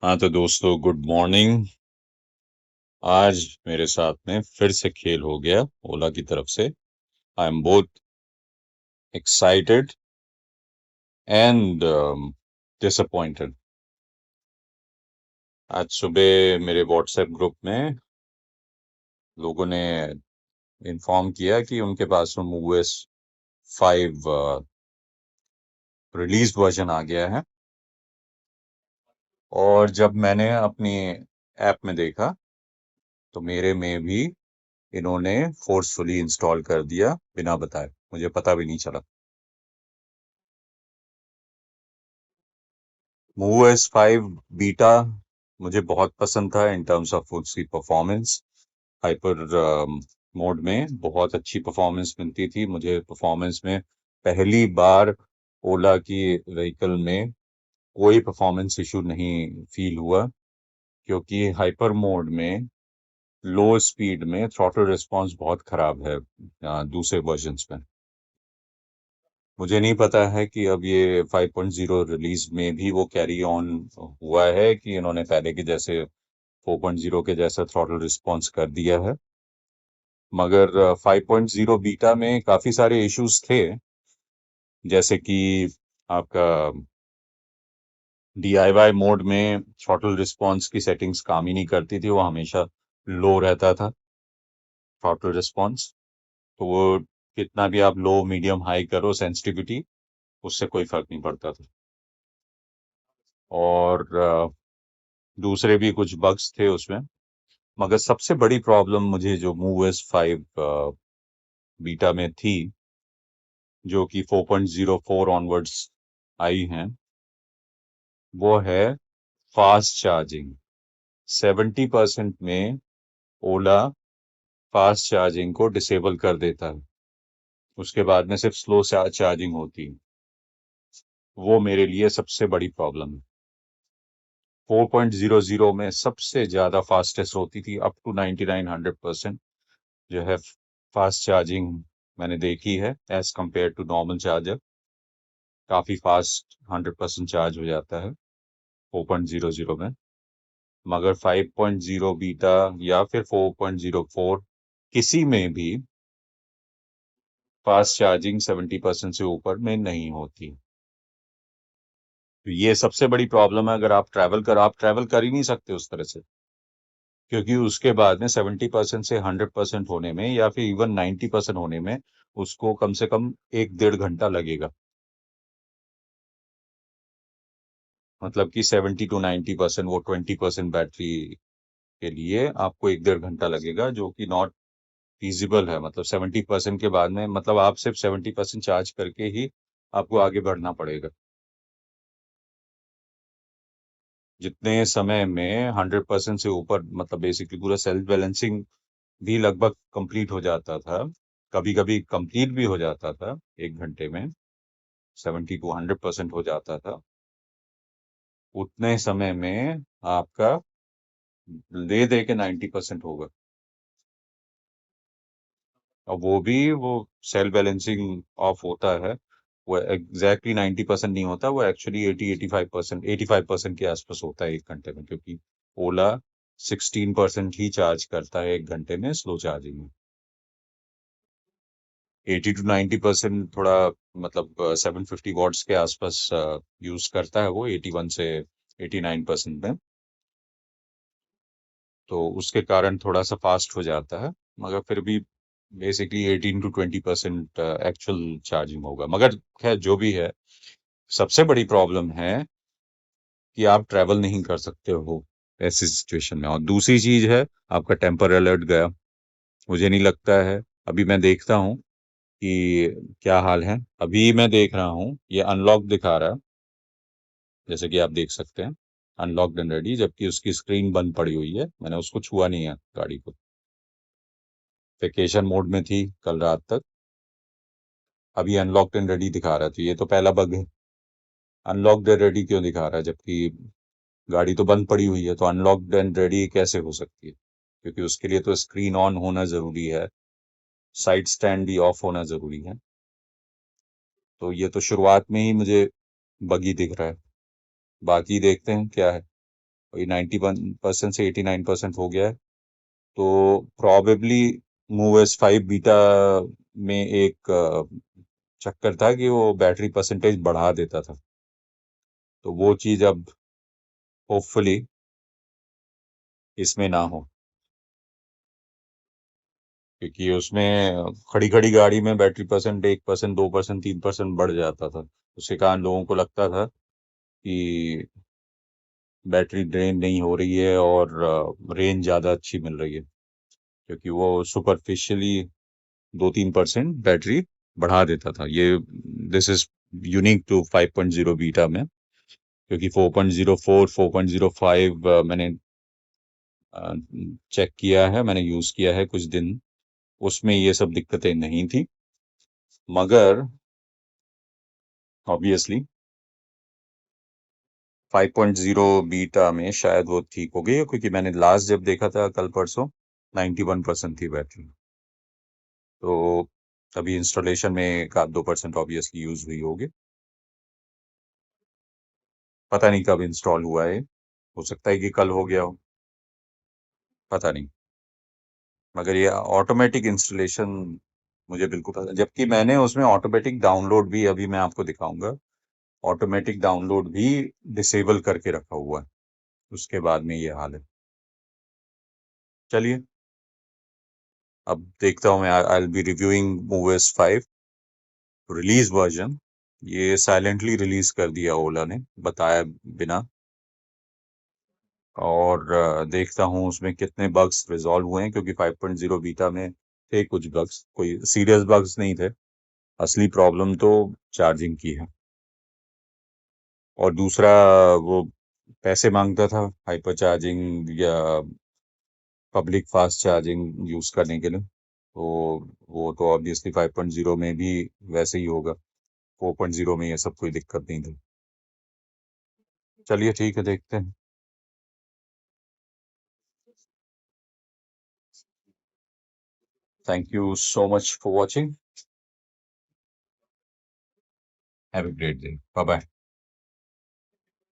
हाँ तो दोस्तों, गुड मॉर्निंग। आज मेरे साथ में फिर से खेल हो गया ओला की तरफ से। I am both excited and disappointed. आज सुबह मेरे व्हाट्सएप ग्रुप में लोगों ने इन्फॉर्म किया कि उनके पास में मूवीज 5 रिलीज वर्जन आ गया है। और जब मैंने अपनी ऐप में देखा तो मेरे में भी इन्होंने फोर्सफुली इंस्टॉल कर दिया बिना बताए, मुझे पता भी नहीं चला। MoveOS 5 बीटा मुझे बहुत पसंद था इन टर्म्स ऑफ उसकी परफॉर्मेंस। हाइपर मोड में बहुत अच्छी परफॉर्मेंस मिलती थी मुझे। परफॉर्मेंस में पहली बार ओला की व्हीकल में कोई परफॉर्मेंस इशू नहीं फील हुआ, क्योंकि हाइपर मोड में लो स्पीड में थ्रॉटल रिस्पांस बहुत खराब है दूसरे वर्जन्स में। मुझे नहीं पता है कि अब ये 5.0 रिलीज में भी वो कैरी ऑन हुआ है कि इन्होंने पहले के जैसे 4.0 के जैसा थ्रॉटल रिस्पांस कर दिया है। मगर 5.0 बीटा में काफी सारे इश्यूज थे, जैसे कि आपका DIY मोड में थ्रॉटल रिस्पांस की सेटिंग्स काम ही नहीं करती थी, वो हमेशा लो रहता था थ्रॉटल रिस्पांस। तो वो कितना भी आप लो मीडियम हाई करो सेंसिटिविटी, उससे कोई फर्क नहीं पड़ता था। और दूसरे भी कुछ बग्स थे उसमें। मगर सबसे बड़ी प्रॉब्लम मुझे जो MoveOS 5 बीटा में थी, जो कि 4.04 ऑनवर्ड्स आई हैं, वो है फास्ट चार्जिंग। 70% में ओला फास्ट चार्जिंग को डिसेबल कर देता है, उसके बाद में सिर्फ स्लो चार्जिंग होती है। वो मेरे लिए सबसे बड़ी प्रॉब्लम है। 4.00 में सबसे ज्यादा फास्टेस्ट होती थी, अप टू 99-100% जो है फास्ट चार्जिंग मैंने देखी है as compare to normal charger. काफी फास्ट 100% चार्ज हो जाता है 4.00 में। मगर 5.0 बीटा या फिर 4.04 किसी में भी फास्ट चार्जिंग 70% से ऊपर में नहीं होती। तो ये सबसे बड़ी प्रॉब्लम है। अगर आप ट्रैवल कर ही नहीं सकते उस तरह से, क्योंकि उसके बाद में 70% से 100% होने में या फिर इवन 90% होने में उसको कम से कम 1-1.5 घंटा लगेगा। मतलब कि 70 to 90%, वो 20% बैटरी के लिए आपको 1-1.5 घंटा लगेगा, जो कि नॉट फीजिबल है। मतलब 70% के बाद में, मतलब आप सिर्फ 70% चार्ज करके ही आपको आगे बढ़ना पड़ेगा। जितने समय में 100% से ऊपर, मतलब बेसिकली पूरा सेल्फ बैलेंसिंग भी लगभग कंप्लीट हो जाता था, कभी कभी कंप्लीट भी हो जाता था 1 घंटे में, 70 to 100% हो जाता था। उतने समय में आपका दे दे के 90% होगा। और वो सेल्फ बैलेंसिंग ऑफ होता है, वो एग्जैक्टली 90% नहीं होता, वो एक्चुअली 85% के आसपास होता है 1 घंटे में, क्योंकि ओला 16% ही चार्ज करता है 1 घंटे में स्लो चार्जिंग में। 80 to 90% थोड़ा, मतलब 750 वॉट्स के आसपास यूज करता है वो 81 से 89% में। तो उसके कारण थोड़ा सा फास्ट हो जाता है, मगर फिर भी बेसिकली 18 to 20% एक्चुअल चार्जिंग होगा। मगर खैर जो भी है, सबसे बड़ी प्रॉब्लम है कि आप ट्रैवल नहीं कर सकते हो ऐसी सिचुएशन में। और दूसरी चीज है, आपका टेम्पर अलर्ट गया। मुझे नहीं लगता है, अभी मैं देखता हूँ कि क्या हाल है। अभी मैं देख रहा हूँ ये अनलॉक दिखा रहा है, जैसे कि आप देख सकते हैं, अनलॉक्ड एंड रेडी, जबकि उसकी स्क्रीन बंद पड़ी हुई है, मैंने उसको छुआ नहीं है गाड़ी को। वेकेशन मोड में थी कल रात तक। अभी अनलॉक्ड एंड रेडी दिखा रहा है, तो ये तो पहला बग है। अनलॉक्ड एंड रेडी क्यों दिखा रहा है जबकि गाड़ी तो बंद पड़ी हुई है? तो अनलॉक्ड एंड रेडी कैसे हो सकती है? क्योंकि उसके लिए तो स्क्रीन ऑन होना जरूरी है, साइड स्टैंड भी ऑफ होना जरूरी है। तो ये तो शुरुआत में ही मुझे बगी दिख रहा है। बाकी देखते हैं क्या है। वही 91% से 89% हो गया है। तो प्रॉबेबली मूव S5 बीटा में एक चक्कर था कि वो बैटरी परसेंटेज बढ़ा देता था। तो वो चीज अब होपफुली इसमें ना हो, क्योंकि उसमें खड़ी खड़ी गाड़ी में बैटरी परसेंट 1%, 2%, 3% बढ़ जाता था। उसके कारण लोगों को लगता था कि बैटरी ड्रेन नहीं हो रही है और रेंज ज्यादा अच्छी मिल रही है, क्योंकि वो सुपरफिशियली 2-3% बैटरी बढ़ा देता था। ये this is unique to 5.0 beta में, क्योंकि 4.04, 4.05 मैंने चेक किया है, मैंने यूज किया है कुछ दिन, उसमें ये सब दिक्कतें नहीं थी। मगर ऑब्वियसली 5.0 बीटा में शायद वो ठीक हो गई है, क्योंकि मैंने लास्ट जब देखा था कल परसों 91% थी बैटरी। तो अभी इंस्टॉलेशन में 1-2% ऑब्वियसली यूज हुई होगी। पता नहीं कब इंस्टॉल हुआ है, हो सकता है कि कल हो गया हो, पता नहीं। मगर ये ऑटोमेटिक इंस्टॉलेशन मुझे बिल्कुल पता, जबकि मैंने उसमें ऑटोमेटिक डाउनलोड भी, अभी मैं आपको दिखाऊंगा, ऑटोमेटिक डाउनलोड भी डिसेबल करके रखा हुआ है। उसके बाद में ये हाल है। चलिए, अब देखता हूँ मैं। I will be reviewing movers 5 release version. ये साइलेंटली रिलीज कर दिया ओला ने, बताया बिना। और देखता हूँ उसमें कितने बग्स रिजॉल्व हुए हैं, क्योंकि 5.0 बीटा में थे कुछ बग्स, कोई सीरियस बग्स नहीं थे। असली प्रॉब्लम तो चार्जिंग की है। और दूसरा, वो पैसे मांगता था हाइपर चार्जिंग या पब्लिक फास्ट चार्जिंग यूज करने के लिए। तो वो तो ऑब्वियसली 5.0 में भी वैसे ही होगा। 4.0 में ये सब कोई दिक्कत नहीं थी। चलिए ठीक है, देखते हैं। Thank you so much for watching. Have a great day. Bye bye.